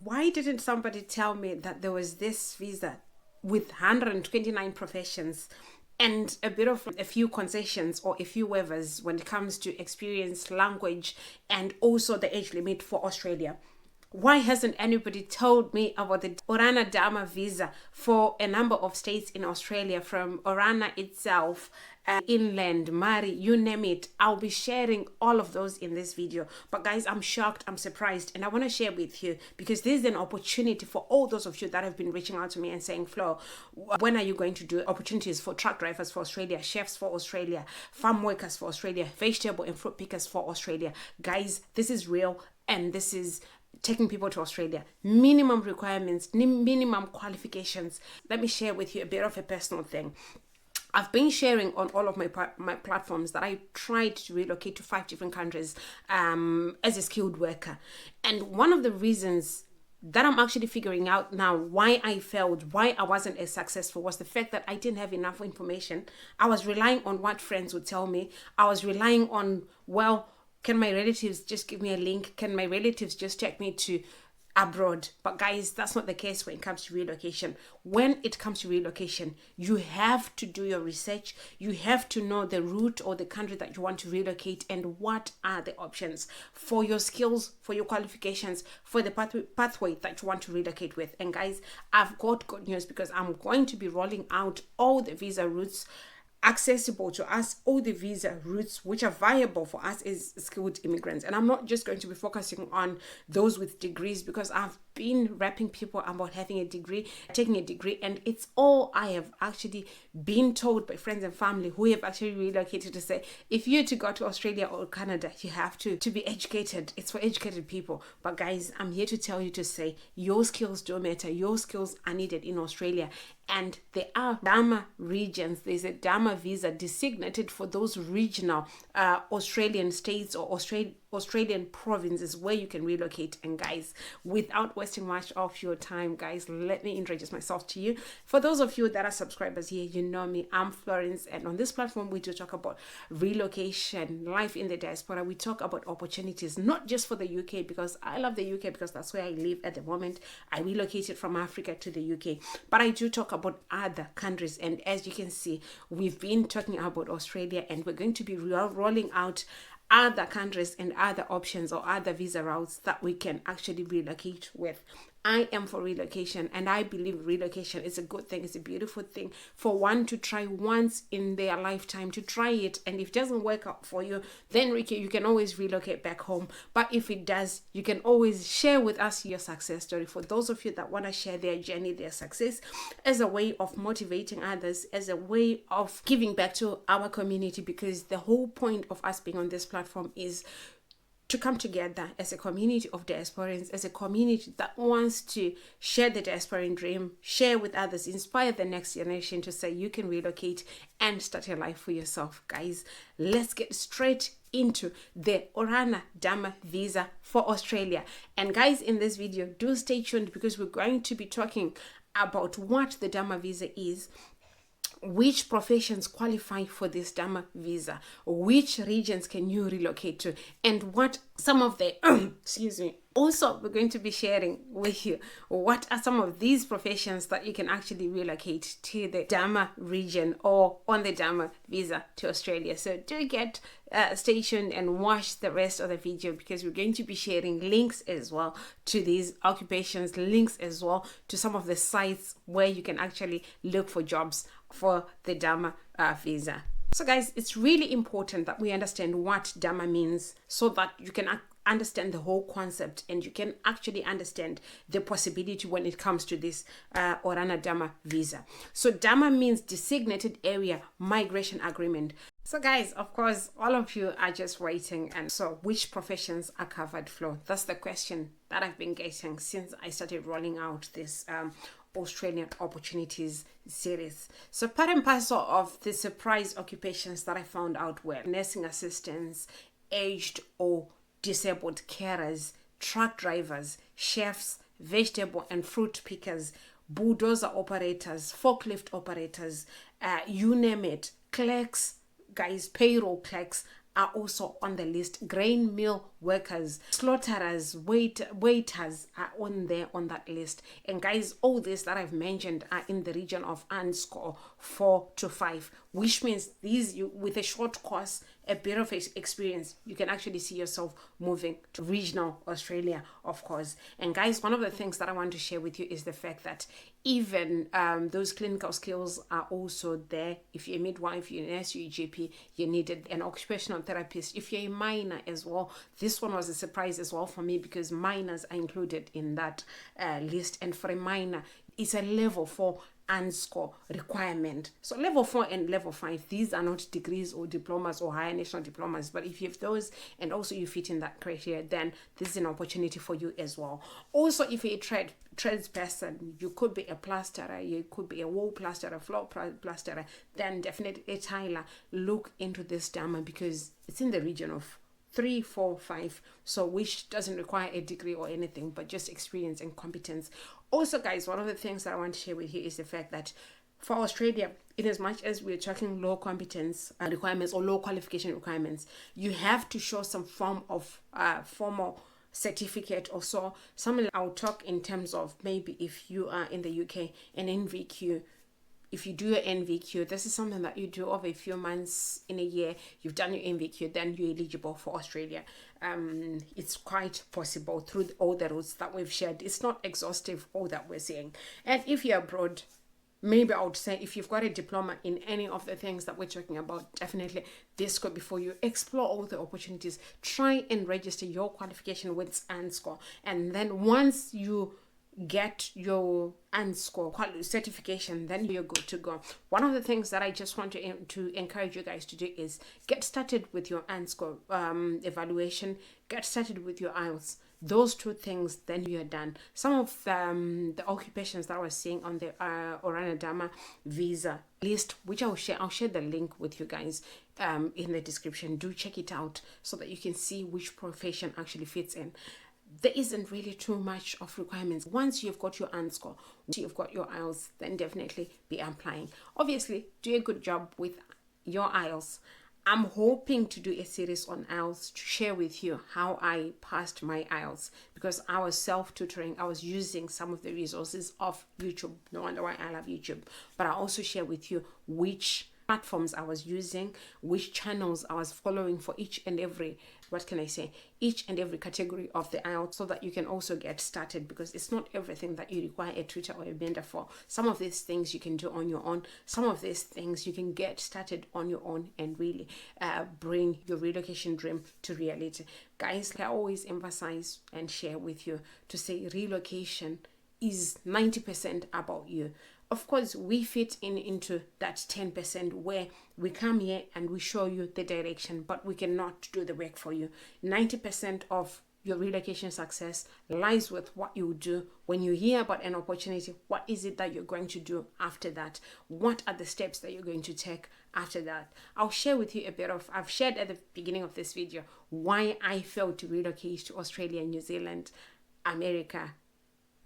why didn't somebody tell me that there was this visa with 129 professions and a few concessions or a few waivers when it comes to experience, language, and also the age limit for Australia? Why hasn't anybody told me about the Orana DAMA visa for a number of states in Australia, from Orana itself, inland, Mari, you name it? I'll be sharing all of those in this video. But guys, I'm shocked, I'm surprised, and I want to share with you because this is an opportunity for all those of you that have been reaching out to me and saying, Flo, when are you going to do opportunities for truck drivers for Australia, chefs for Australia, farm workers for Australia, vegetable and fruit pickers for Australia? Guys, this is real, and this is taking people to Australia. Minimum requirements, minimum qualifications. Let me share with you a bit of a personal thing. I've been sharing on all of my platforms that I tried to relocate to 5 different countries as a skilled worker. And one of the reasons that I'm actually figuring out now why I failed, why I wasn't as successful, was the fact that I didn't have enough information. I was relying on what friends would tell me. I was relying on, well, can my relatives just give me a link? Can my relatives just take me to abroad? But guys, that's not the case when it comes to relocation. When it comes to relocation, you have to do your research. You have to know the route or the country that you want to relocate and what are the options for your skills, for your qualifications, for the pathway that you want to relocate with. And guys, I've got good news because I'm going to be rolling out all the visa routes accessible to us, all the visa routes which are viable for us as skilled immigrants. And I'm not just going to be focusing on those with degrees, because I've been rapping people about having a degree, taking a degree, and it's all I have actually been told by friends and family who have actually relocated to say, if you're to go to Australia or Canada, you have to be educated. It's for educated people. But guys, I'm here to tell you to say your skills do matter. Your skills are needed in Australia. And there are DAMA regions. There's a DAMA visa designated for those regional Australian states or Australian provinces where you can relocate. And guys, without wasting much of your time, guys, let me introduce myself to you. For those of you that are subscribers here, you know me, I'm Florence, and on this platform we do talk about relocation, life in the diaspora. We talk about opportunities, not just for the UK, because I love the UK because that's where I live at the moment. I relocated from Africa to the UK, but I do talk about other countries. And as you can see, we've been talking about Australia, and we're going to be rolling out other countries and other options or other visa routes that we can actually relocate with. I am for relocation, and I believe relocation is a good thing. It's a beautiful thing for one to try once in their lifetime, to try it. And if it doesn't work out for you, then you can always relocate back home. But if it does, you can always share with us your success story. For those of you that want to share their journey, their success, as a way of motivating others, as a way of giving back to our community, because the whole point of us being on this platform is to come together as a community of diasporans, as a community that wants to share the diasporan dream, share with others, inspire the next generation to say you can relocate and start your life for yourself. Guys, let's get straight into the Orana DAMA visa for Australia. And guys, in this video, do stay tuned because we're going to be talking about what the DAMA visa is, which professions qualify for this DAMA visa, which regions can you relocate to, and what some of the excuse me. Also, we're going to be sharing with you what are some of these professions that you can actually relocate to the DAMA region or on the DAMA visa to Australia. So do get stay tuned and watch the rest of the video, because we're going to be sharing links as well to these occupations, links as well to some of the sites where you can actually look for jobs for the DAMA visa. So guys, it's really important that we understand what DAMA means so that you can understand the whole concept and you can actually understand the possibility when it comes to this Orana DAMA visa. So DAMA means Designated Area Migration Agreement. So guys, of course, all of you are just waiting. And so which professions are covered, Flo? That's the question that I've been getting since I started rolling out this Australian opportunities series. So part and parcel of the surprise occupations that I found out were nursing assistants, aged or disabled carers, truck drivers, chefs, vegetable and fruit pickers, bulldozer operators, forklift operators, you name it, clerks, guys, payroll clerks, are also on the list. Grain mill workers, slaughterers, waiters are on there on that list. And guys, all this that I've mentioned are in the region of score 4 to 5, which means with a short course, a bit of experience, you can actually see yourself moving to regional Australia, of course. And guys, one of the things that I want to share with you is the fact that even those clinical skills are also there. If you're a midwife, you're an nurse, you're a GP, you needed an occupational therapist. If you're a miner as well, this one was a surprise as well for me, because miners are included in that list. And for a miner, it's a level 4 score requirement. So level 4 and level 5, these are not degrees or diplomas or higher national diplomas, but if you have those and also you fit in that criteria, then this is an opportunity for you as well. Also, if you're a trades person, you could be a plasterer, you could be a wall plasterer, floor plasterer, then definitely a tiler. Look into this DAMA, because it's in the region of 3, 4, 5, so which doesn't require a degree or anything, but just experience and competence. Also, guys, one of the things that I want to share with you is the fact that for Australia, in as much as we're talking low competence requirements or low qualification requirements, you have to show some form of formal certificate or so. Something I'll talk in terms of maybe if you are in the UK, an NVQ. If you do your NVQ, this is something that you do over a few months in a year. You've done your NVQ, then you're eligible for Australia. It's quite possible through all the routes that we've shared. It's not exhaustive, all that we're saying. And if you're abroad, maybe I would say if you've got a diploma in any of the things that we're talking about, definitely this could be for you. Explore all the opportunities. Try and register your qualification with score. And then once you get your score certification, then you're good to go. One of the things that I just want to encourage you guys to do is get started with your score evaluation, get started with your IELTS. Those two things, then you're done. Some of the occupations that I was seeing on the Orana DAMA visa list, which I'll share the link with you guys in the description. Do check it out so that you can see which profession actually fits in. There isn't really too much of requirements. Once you've got your score, you've got your IELTS, then definitely be applying. Obviously, do a good job with your IELTS. I'm hoping to do a series on IELTS to share with you how I passed my IELTS, because I was self-tutoring. I was using some of the resources of YouTube. No wonder why I love YouTube. But I also share with you which platforms I was using, which channels I was following for each and every category of the IELTS, so that you can also get started, because it's not everything that you require a tutor or a mentor for. Some of these things you can do on your own. Some of these things you can get started on your own and really bring your relocation dream to reality. Guys, I always emphasize and share with you to say relocation is 90% about you. Of course, we fit into that 10% where we come here and we show you the direction, but we cannot do the work for you. 90% of your relocation success lies with what you do when you hear about an opportunity. What is it that you're going to do after that? What are the steps that you're going to take after that? I'll share with you I've shared at the beginning of this video why I failed to relocate to Australia, New Zealand, America,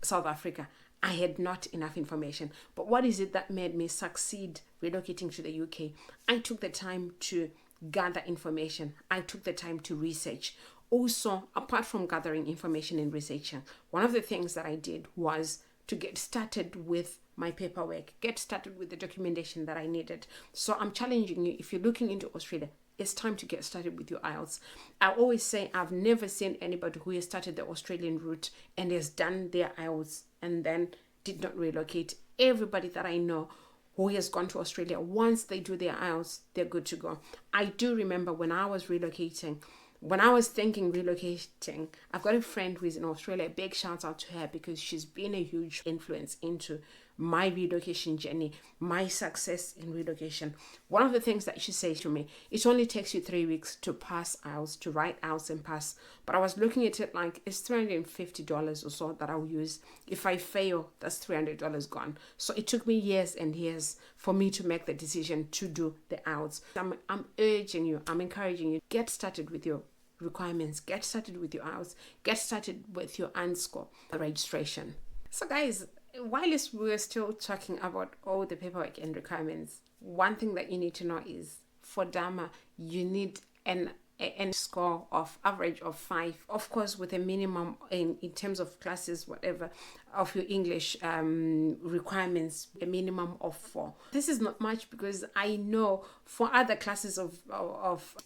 South Africa. I had not enough information. But what is it that made me succeed relocating to the UK? I took the time to gather information. I took the time to research. Also, apart from gathering information and researching, one of the things that I did was to get started with my paperwork, get started with the documentation that I needed. So I'm challenging you, if you're looking into Australia, it's time to get started with your IELTS. I always say I've never seen anybody who has started the Australian route and has done their IELTS and then did not relocate. Everybody that I know who has gone to Australia, once they do their IELTS, they're good to go. I do remember when I was relocating, when I was thinking relocating, I've got a friend who is in Australia. A big shout out to her, because she's been a huge influence into my relocation journey, my success in relocation. One of the things that she says to me, it only takes you 3 weeks to pass IELTS, to write IELTS and pass. But I was looking at it like it's $350 or so that I'll use. If I fail, that's $300 gone. So it took me years and years for me to make the decision to do the IELTS. I'm urging you, I'm encouraging you, get started with your requirements, get started with your IELTS, get started with your score registration. So guys, while we're still talking about all the paperwork and requirements, one thing that you need to know is for DAMA, you need and score of average of 5, of course with a minimum in terms of classes, whatever, of your English requirements, a minimum of 4. This is not much, because I know for other classes of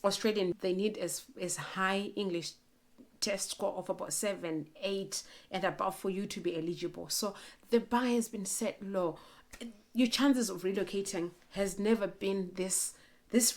Australian, they need as high English test score of about 7, 8 and above for you to be eligible. So the bar has been set low. Your chances of relocating has never been this,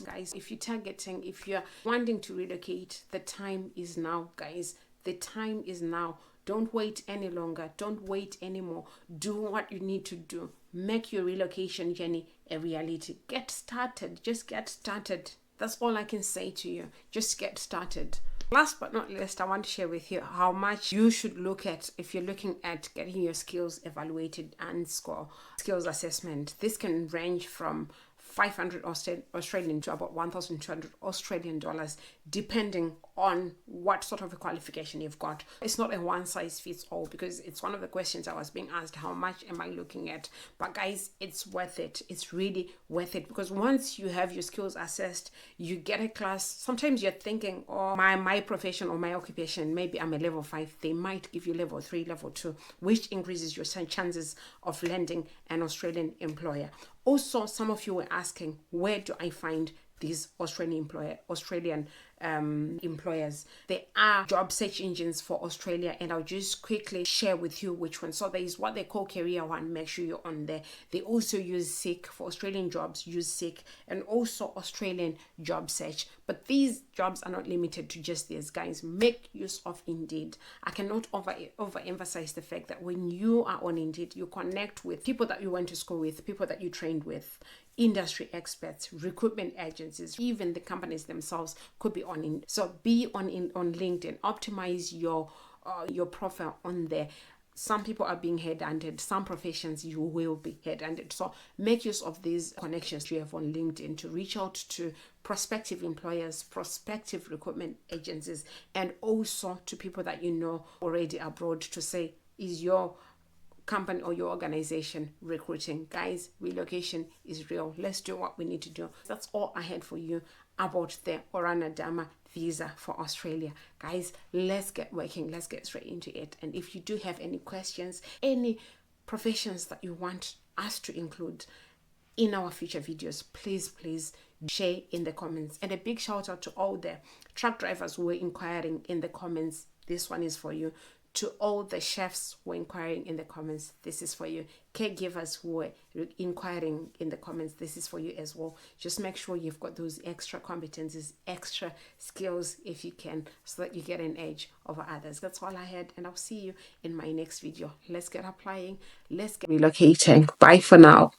guys. If you're targeting, if you're wanting to relocate, the time is now, guys. The time is now. Don't wait any longer. Don't wait anymore. Do what you need to do. Make your relocation journey a reality. Get started. Just get started. That's all I can say to you. Just get started. Last but not least, I want to share with you how much you should look at if you're looking at getting your skills evaluated and score. Skills assessment. This can range from 500 Australian to about 1,200 Australian dollars, depending on what sort of a qualification you've got. It's not a one size fits all, because it's one of the questions I was being asked, how much am I looking at? But guys, it's worth it. It's really worth it, because once you have your skills assessed, you get a class. Sometimes you're thinking, oh, my profession or my occupation, maybe I'm a level 5. They might give you level 3, level 2, which increases your chances of landing an Australian employer. Also, some of you were asking, where do I find these Australian employers? There are job search engines for Australia, and I'll just quickly share with you which one. So there is what they call Career One. Make sure you're on there. They also use Seek for Australian jobs. Use Seek, and also Australian Job Search. But these jobs are not limited to just these, guys. Make use of Indeed. I cannot overemphasize the fact that when you are on Indeed, you connect with people that you went to school with, people that you trained with, industry experts, recruitment agencies, even the companies themselves could be on in. So be on LinkedIn. Optimize your profile on there. Some people are being headhunted. Some professions you will be headhunted. So make use of these connections you have on LinkedIn to reach out to prospective employers, prospective recruitment agencies, and also to people that you know already abroad to say, is your company or your organization recruiting? Guys, relocation is real. Let's do what we need to do. That's all I had for you about the Orana DAMA visa for Australia. Guys, let's get working. Let's get straight into it. And if you do have any questions, any professions that you want us to include in our future videos, please share in the comments. And a big shout out to all the truck drivers who were inquiring in the comments. This one is for you. To all the chefs who were inquiring in the comments, this is for you. Caregivers who were inquiring in the comments, this is for you as well. Just make sure you've got those extra competencies, extra skills if you can, so that you get an edge over others. That's all I had, and I'll see you in my next video. Let's get applying. Let's get relocating. Bye for now.